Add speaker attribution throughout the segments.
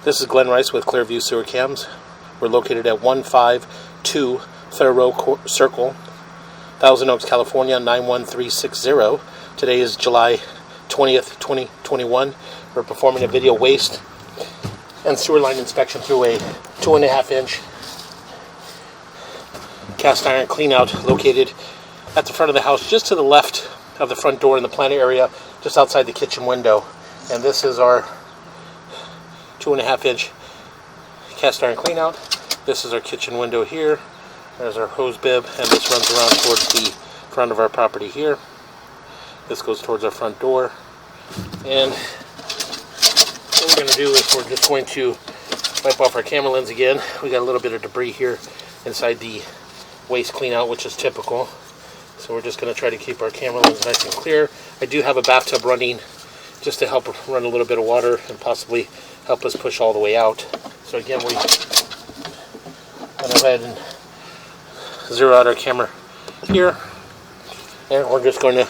Speaker 1: This is Glenn Rice with Clearview Sewer Cams. We're located at 152 Thoreau Circle, Thousand Oaks, California, 91360. Today is July 20th, 2021. We're performing a video waste and sewer line inspection through a 2.5-inch cast iron cleanout located at the front of the house, just to the left of the front door in the planter area, just outside the kitchen window. And this is our 2.5-inch cast iron cleanout. This is our kitchen window here. There's our hose bib, and this runs around towards the front of our property here. This goes towards our front door. And what we're going to do is we're just going to wipe off our camera lens again. We got a little bit of debris here inside the waste cleanout, which is typical. So we're just going to try to keep our camera lens nice and clear. I do have a bathtub running just to help run a little bit of water and possibly help us push all the way out. So again, we went ahead and zero out our camera here, and we're just going to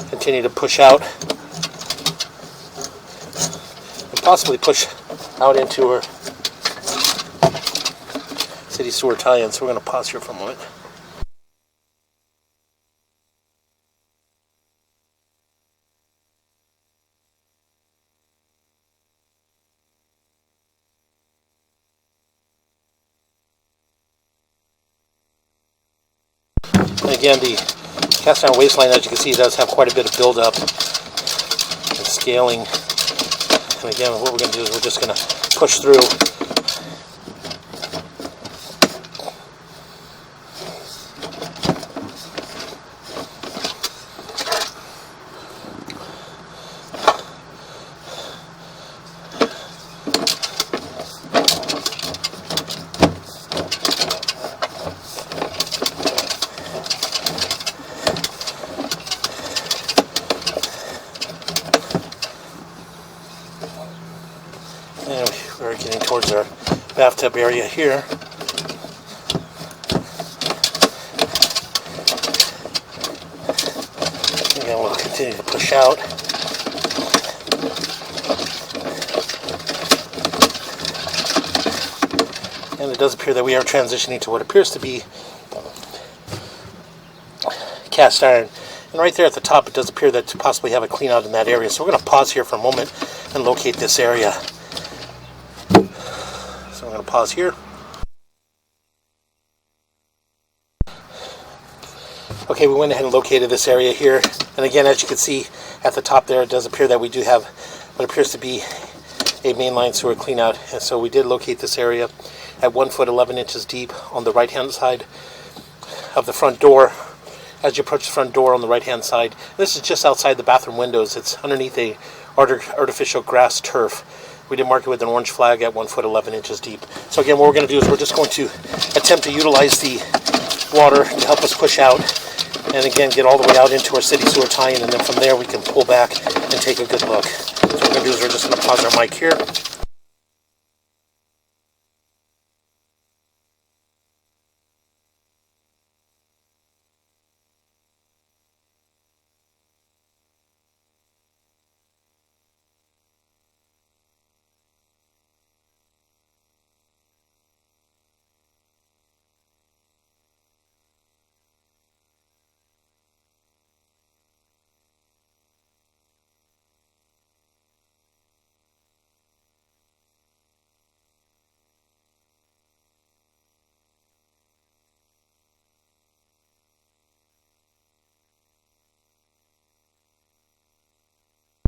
Speaker 1: continue to push out and possibly push out into our city sewer tie-in. So we're going to pause here for a moment. And again, the cast iron waste line, as you can see, does have quite a bit of buildup and scaling. And again, what we're going to do is we're just going to push through. And we're getting towards our bathtub area here. Again, we'll continue to push out. And it does appear that we are transitioning to what appears to be cast iron. And right there at the top, it does appear that to possibly have a clean out in that area. So we're going to pause here for a moment and locate this area. So I'm going to pause here. Okay, we went ahead and located this area here. And again, as you can see at the top there, it does appear that we do have what appears to be a mainline sewer clean out. And so we did locate this area at 1 foot 11 inches deep on the right hand side of the front door. As you approach the front door on the right hand side, this is just outside the bathroom windows. It's underneath a artificial grass turf. We did mark it with an orange flag at 1 foot 11 inches deep. So again, what we're going to do is we're just going to attempt to utilize the water to help us push out, and again get all the way out into our city sewer tie-in, and then from there we can pull back and take a good look. So what we're going to do is we're just going to pause our mic here.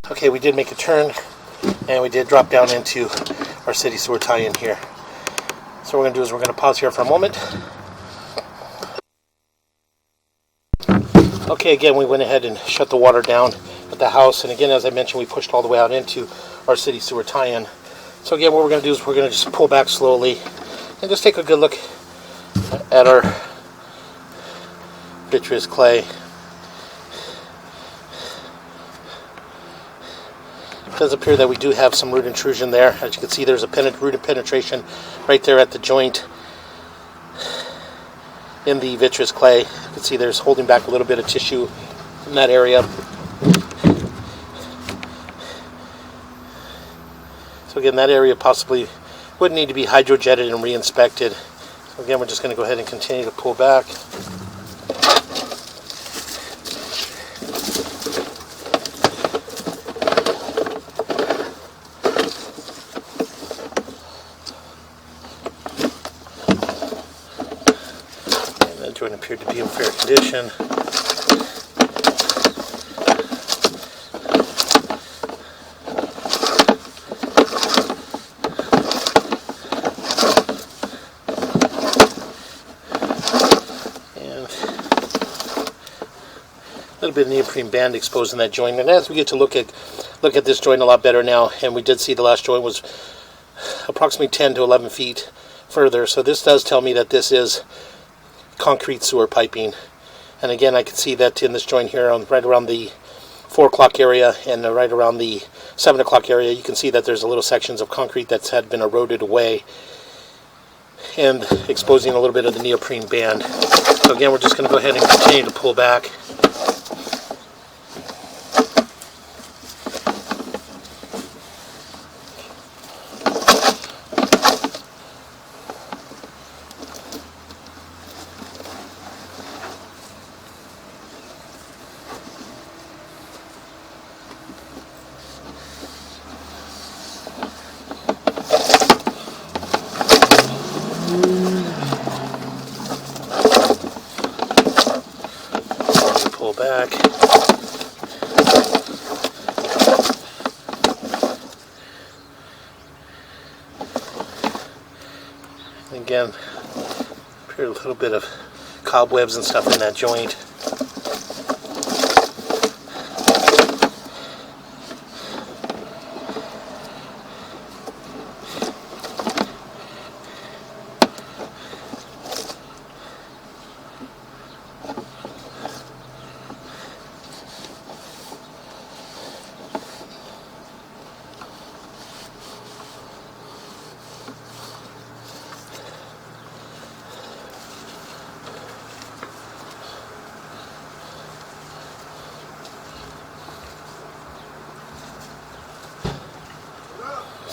Speaker 1: Okay, we did make a turn, and we did drop down into our city sewer tie-in here. So what we're going to do is we're going to pause here for a moment. Okay, again, we went ahead and shut the water down at the house, and again, as I mentioned, we pushed all the way out into our city sewer tie-in. So again, what we're going to do is we're going to just pull back slowly and just take a good look at our vitreous clay. It does appear that we do have some root intrusion there. As you can see, there's a root penetration right there at the joint in the vitreous clay. You can see there's holding back a little bit of tissue in that area. So again, that area possibly would need to be hydrojetted and re-inspected. So again, we're just going to go ahead and continue to pull back. And that joint appeared to be in fair condition. A little bit of neoprene band exposed in that joint, and as we get to look at this joint a lot better now, and we did see the last joint was approximately 10 to 11 feet further, so this does tell me that this is concrete sewer piping. And again, I can see that in this joint here, right around the 4 o'clock area and right around the 7 o'clock area, you can see that there's a little sections of concrete that had been eroded away and exposing a little bit of the neoprene band. So again, we're just going to go ahead and continue to pull back. Pull back. Again, appeared a little bit of cobwebs and stuff in that joint.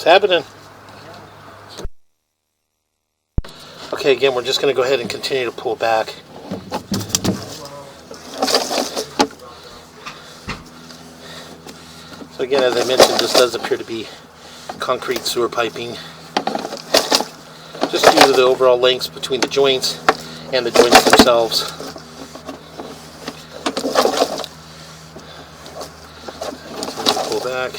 Speaker 1: What's happening? Okay, again, we're just going to go ahead and continue to pull back. So again, as I mentioned, this does appear to be concrete sewer piping, just due to the overall lengths between the joints and the joints themselves. Pull back.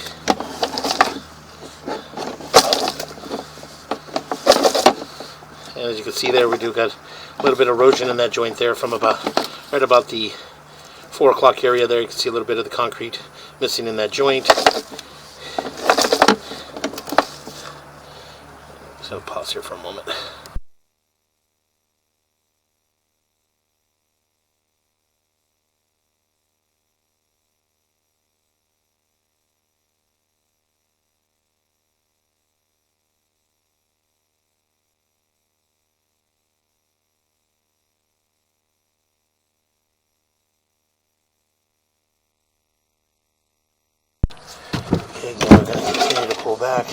Speaker 1: And as you can see there, we do got a little bit of erosion in that joint there from right about the 4 o'clock area there. You can see a little bit of the concrete missing in that joint. So pause here for a moment. Okay, again, we're going to continue to pull back.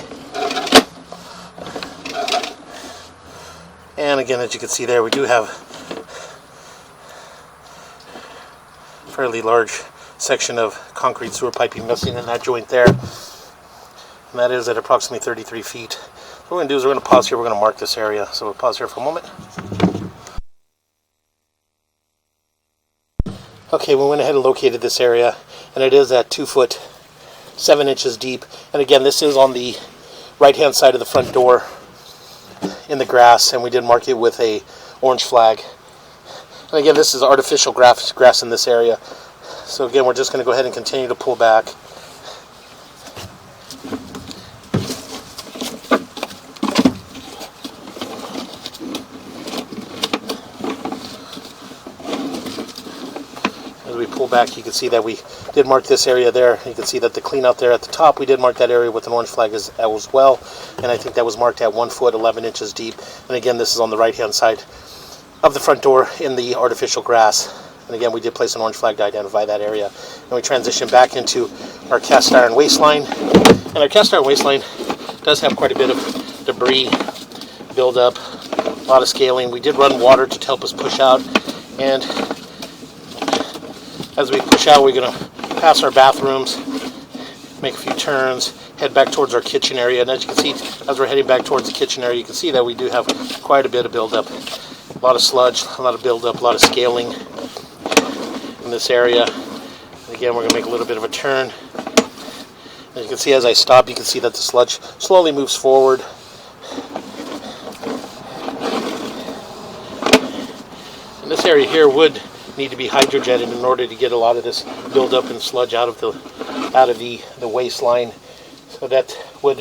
Speaker 1: And again, as you can see there, we do have a fairly large section of concrete sewer piping missing in that joint there. And that is at approximately 33 feet. What we're going to do is we're going to pause here. We're going to mark this area. So we'll pause here for a moment. Okay, we went ahead and located this area, and it is at 2 foot 7 inches deep. And again, this is on the right hand side of the front door in the grass, and we did mark it with a orange flag. And again, this is artificial grass in this area. So again, we're just going to go ahead and continue to pull back. As we pull back, you can see that we did mark this area there. You can see that the clean out there at the top, we did mark that area with an orange flag as well. And I think that was marked at 1 foot 11 inches deep. And again, this is on the right hand side of the front door in the artificial grass. And again, we did place an orange flag to identify that area. And we transition back into our cast iron waistline. And our cast iron waistline does have quite a bit of debris buildup, a lot of scaling. We did run water to help us push out, and as we push out, we're going to pass our bathrooms, make a few turns, head back towards our kitchen area. And as you can see, as we're heading back towards the kitchen area, you can see that we do have quite a bit of buildup. A lot of sludge, a lot of buildup, a lot of scaling in this area. And again, we're going to make a little bit of a turn. As you can see, as I stop, you can see that the sludge slowly moves forward. And this area here would need to be hydrojetted in order to get a lot of this buildup and sludge out of the waistline. So that would,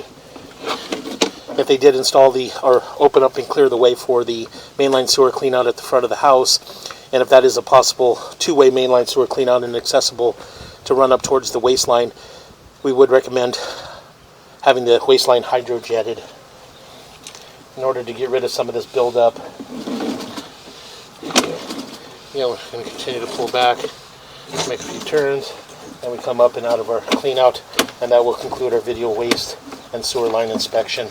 Speaker 1: if they did install or open up and clear the way for the mainline sewer clean out at the front of the house, and if that is a possible two-way mainline sewer clean out and accessible to run up towards the waistline, we would recommend having the waistline hydrojetted in order to get rid of some of this buildup. We're going to continue to pull back, make a few turns, and we come up and out of our clean out, and that will conclude our video waste and sewer line inspection.